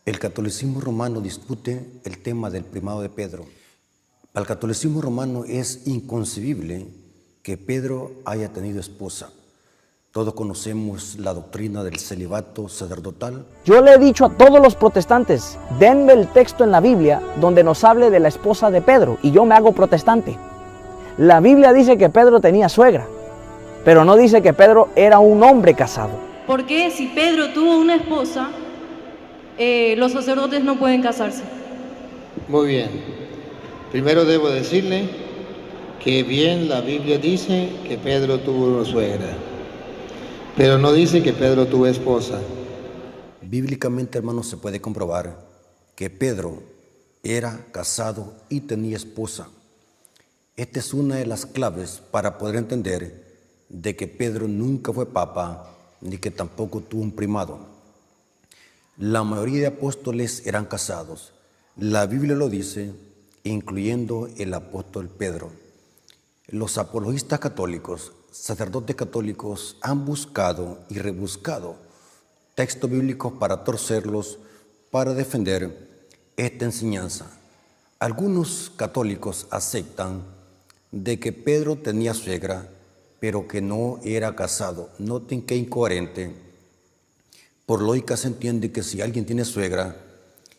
El catolicismo romano discute el tema del primado de Pedro. Para el catolicismo romano es inconcebible que Pedro haya tenido esposa. Todos conocemos la doctrina del celibato sacerdotal. Yo le he dicho a todos los protestantes, denme el texto en la Biblia donde nos hable de la esposa de Pedro, y yo me hago protestante. La Biblia dice que Pedro tenía suegra, pero no dice que Pedro era un hombre casado. Porque si Pedro tuvo una esposa, los sacerdotes no pueden casarse. Muy bien. Primero debo decirle que bien la Biblia dice que Pedro tuvo una suegra, pero no dice que Pedro tuvo esposa. Bíblicamente, hermanos, se puede comprobar que Pedro era casado y tenía esposa. Esta es una de las claves para poder entender de que Pedro nunca fue papa ni que tampoco tuvo un primado. La mayoría de apóstoles eran casados. La Biblia lo dice, incluyendo el apóstol Pedro. Los apologistas católicos, sacerdotes católicos, han buscado y rebuscado textos bíblicos para torcerlos, para defender esta enseñanza. Algunos católicos aceptan de que Pedro tenía suegra, pero que no era casado. Noten qué incoherente. Por lógica se entiende que si alguien tiene suegra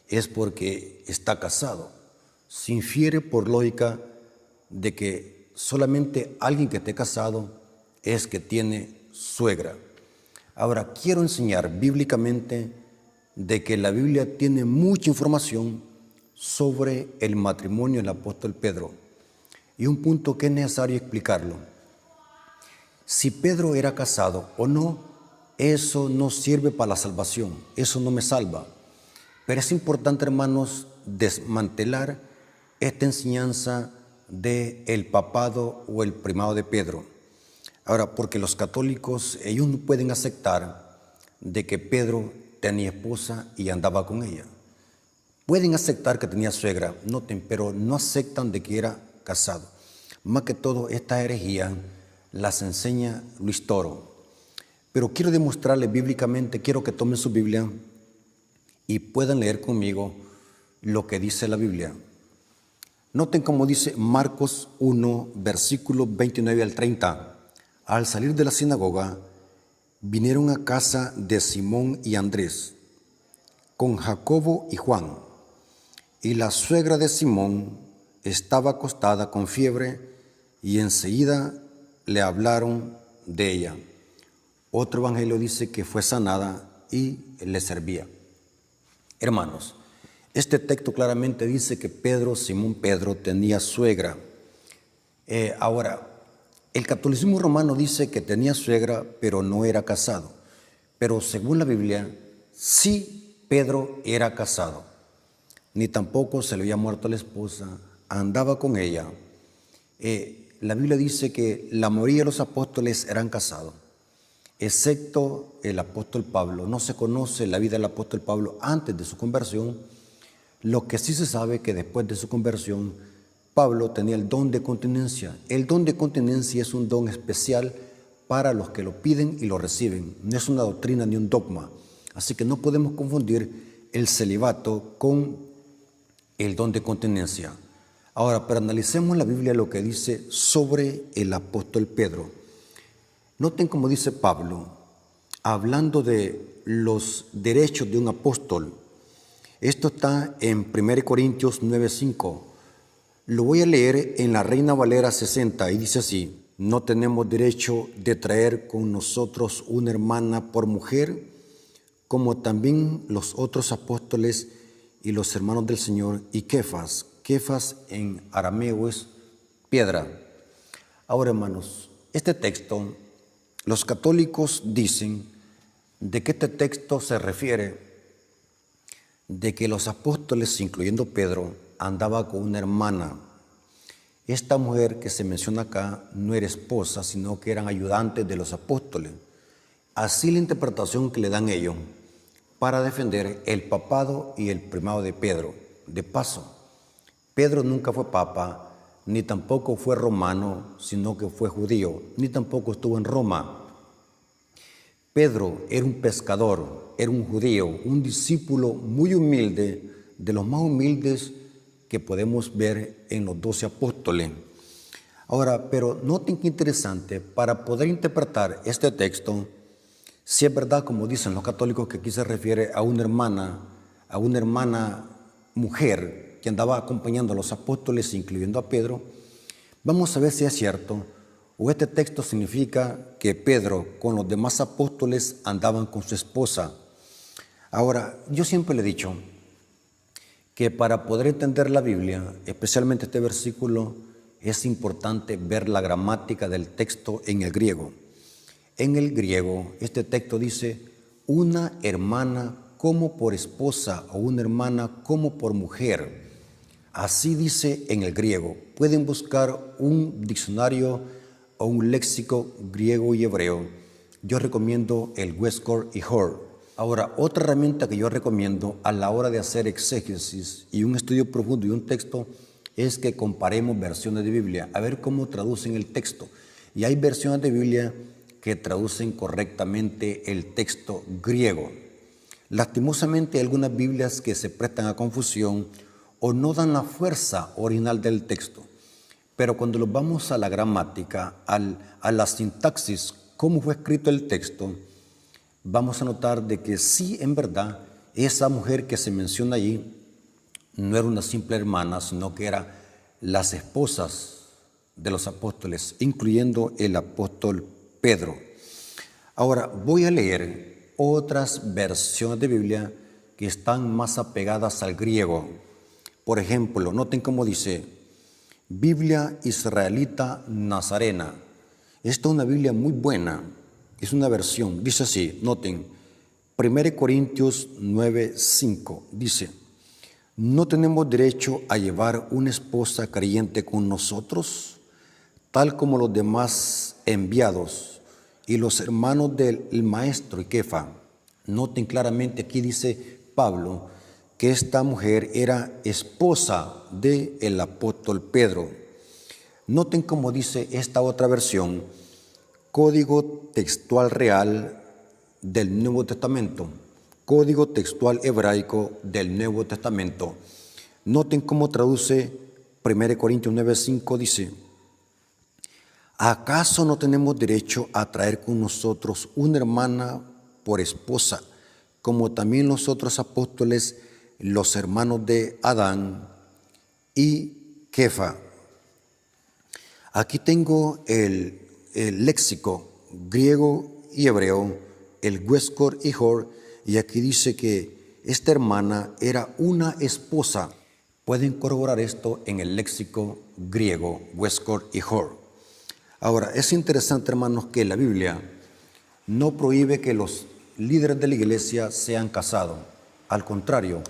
es porque está casado. Se infiere por lógica de que solamente alguien que esté casado es que tiene suegra. Ahora, quiero enseñar bíblicamente de que la Biblia tiene mucha información sobre el matrimonio del apóstol Pedro. Y un punto que es necesario explicarlo. Si Pedro era casado o no, eso no sirve para la salvación, eso no me salva. Pero es importante, hermanos, desmantelar esta enseñanza del papado o el primado de Pedro. Ahora, porque los católicos, ellos no pueden aceptar de que Pedro tenía esposa y andaba con ella. Pueden aceptar que tenía suegra, noten, pero no aceptan de que era casado. Más que todo, esta herejía las enseña Luis Toro. Pero quiero demostrarles bíblicamente, quiero que tomen su Biblia y puedan leer conmigo lo que dice la Biblia. Noten cómo dice Marcos 1, versículos 29 al 30. Al salir de la sinagoga, vinieron a casa de Simón y Andrés, con Jacobo y Juan. Y la suegra de Simón estaba acostada con fiebre y enseguida le hablaron de ella. Otro evangelio dice que fue sanada y le servía. Hermanos, este texto claramente dice que Simón Pedro tenía suegra. Ahora, el catolicismo romano dice que tenía suegra, pero no era casado. Pero según la Biblia, sí Pedro era casado. Ni tampoco se le había muerto la esposa, andaba con ella. La Biblia dice que la mayoría de los apóstoles eran casados, excepto el apóstol Pablo. No se conoce la vida del apóstol Pablo antes de su conversión. Lo que sí se sabe es que después de su conversión, Pablo tenía el don de continencia. El don de continencia es un don especial para los que lo piden y lo reciben. No es una doctrina ni un dogma. Así que no podemos confundir el celibato con el don de continencia. Ahora, pero analicemos la Biblia lo que dice sobre el apóstol Pedro. Noten cómo dice Pablo, hablando de los derechos de un apóstol. Esto está en 1 Corintios 9:5. Lo voy a leer en la Reina Valera 60 y dice así: no tenemos derecho de traer con nosotros una hermana por mujer, como también los otros apóstoles y los hermanos del Señor y Kefas. Kefas en arameo es piedra. Ahora, hermanos, este texto, los católicos dicen de que este texto se refiere de que los apóstoles, incluyendo Pedro, andaba con una hermana. Esta mujer que se menciona acá no era esposa, sino que eran ayudantes de los apóstoles. Así la interpretación que le dan ellos para defender el papado y el primado de Pedro. De paso, Pedro nunca fue papa, ni tampoco fue romano, sino que fue judío, ni tampoco estuvo en Roma. Pedro era un pescador, era un judío, un discípulo muy humilde, de los más humildes que podemos ver en los 12 apóstoles. Ahora, pero noten qué interesante, para poder interpretar este texto, si es verdad, como dicen los católicos, que aquí se refiere a una hermana mujer que andaba acompañando a los apóstoles, incluyendo a Pedro, vamos a ver si es cierto, o este texto significa que Pedro con los demás apóstoles andaban con su esposa. Ahora, yo siempre le he dicho que para poder entender la Biblia, especialmente este versículo, es importante ver la gramática del texto en el griego. En el griego, este texto dice, una hermana como por esposa o una hermana como por mujer. Así dice en el griego. Pueden buscar un diccionario o un léxico griego y hebreo. Yo recomiendo el Westcott y Hort. Ahora, otra herramienta que yo recomiendo a la hora de hacer exégesis y un estudio profundo de un texto es que comparemos versiones de Biblia, a ver cómo traducen el texto. Y hay versiones de Biblia que traducen correctamente el texto griego. Lastimosamente hay algunas Biblias que se prestan a confusión o no dan la fuerza original del texto. Pero cuando nos vamos a la gramática, a la sintaxis, cómo fue escrito el texto, vamos a notar de que sí, en verdad, esa mujer que se menciona allí no era una simple hermana, sino que eran las esposas de los apóstoles, incluyendo el apóstol Pedro. Ahora voy a leer otras versiones de Biblia que están más apegadas al griego. Por ejemplo, noten cómo dice Biblia Israelita Nazarena. Esta es una Biblia muy buena, es una versión, dice así, noten, 1 Corintios 9:5, dice, ¿no tenemos derecho a llevar una esposa creyente con nosotros, tal como los demás enviados y los hermanos del maestro y Kefa? Noten claramente, aquí dice Pablo, que esta mujer era esposa del apóstol Pedro. Noten cómo dice esta otra versión, Código Textual Real del Nuevo Testamento, Código Textual Hebraico del Nuevo Testamento. Noten cómo traduce 1 Corintios 9:5, dice, ¿acaso no tenemos derecho a traer con nosotros una hermana por esposa, como también los otros apóstoles, los hermanos de Adán y Kefa? Aquí tengo el léxico griego y hebreo, el Westcott y Hort, y aquí dice que esta hermana era una esposa. Pueden corroborar esto en el léxico griego, Westcott y Hort. Ahora, es interesante, hermanos, que la Biblia no prohíbe que los líderes de la iglesia sean casados. Al contrario,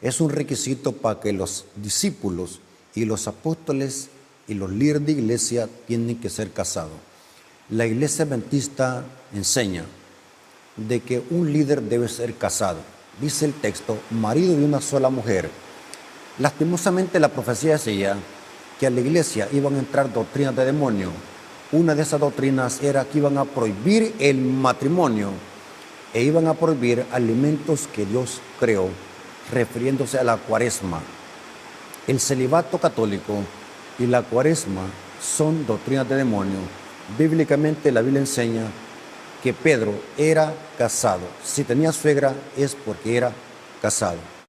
es un requisito para que los discípulos y los apóstoles y los líderes de iglesia tienen que ser casados. La iglesia adventista enseña de que un líder debe ser casado. Dice el texto, marido de una sola mujer. Lastimosamente la profecía decía que a la iglesia iban a entrar doctrinas de demonio. Una de esas doctrinas era que iban a prohibir el matrimonio e iban a prohibir alimentos que Dios creó, refiriéndose a la cuaresma. El celibato católico y la cuaresma son doctrinas de demonio. Bíblicamente la Biblia enseña que Pedro era casado. Si tenía suegra es porque era casado.